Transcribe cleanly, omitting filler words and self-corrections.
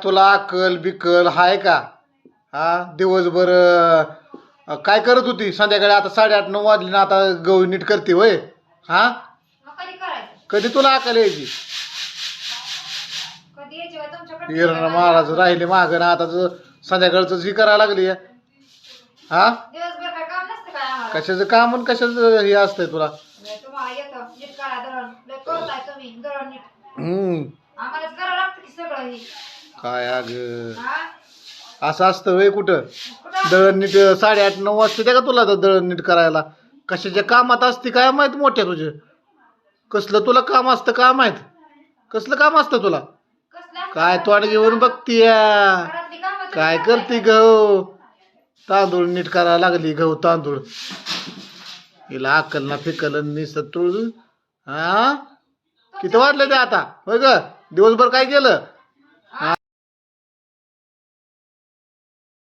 तुला अक्कल बिकल हाय का? हा, दिवसभर काय करत होती? संध्याकाळी आता 8:30-9 वाजले ना, आता गहू नीट करते वय? हा, कधी तुला अक्कल यायची? महाराज राहिले माग ना, आता संध्याकाळच ही करायला लागली. हा, कशाचं काम आणि कशाचं हे असतंय तुला? काय अग असं असतं वय? कुठं दळण नीट 8:30-9 वाजते त्या का तुला दळण नीट करायला? कशाच्या कामात असते काय माहित मोठ्या तुझे? कसलं तुला काम असतं काय माहित? कसलं काम असतं तुला? काय तोंड घेऊन बघतीय? काय करते? गहू तांदूळ नीट करायला लागली. गहू तांदूळ हिला अक्कल ना फिकल निसत तुळ. हा, किती वाजले ते आता? होय ग, दिवसभर काय केलं?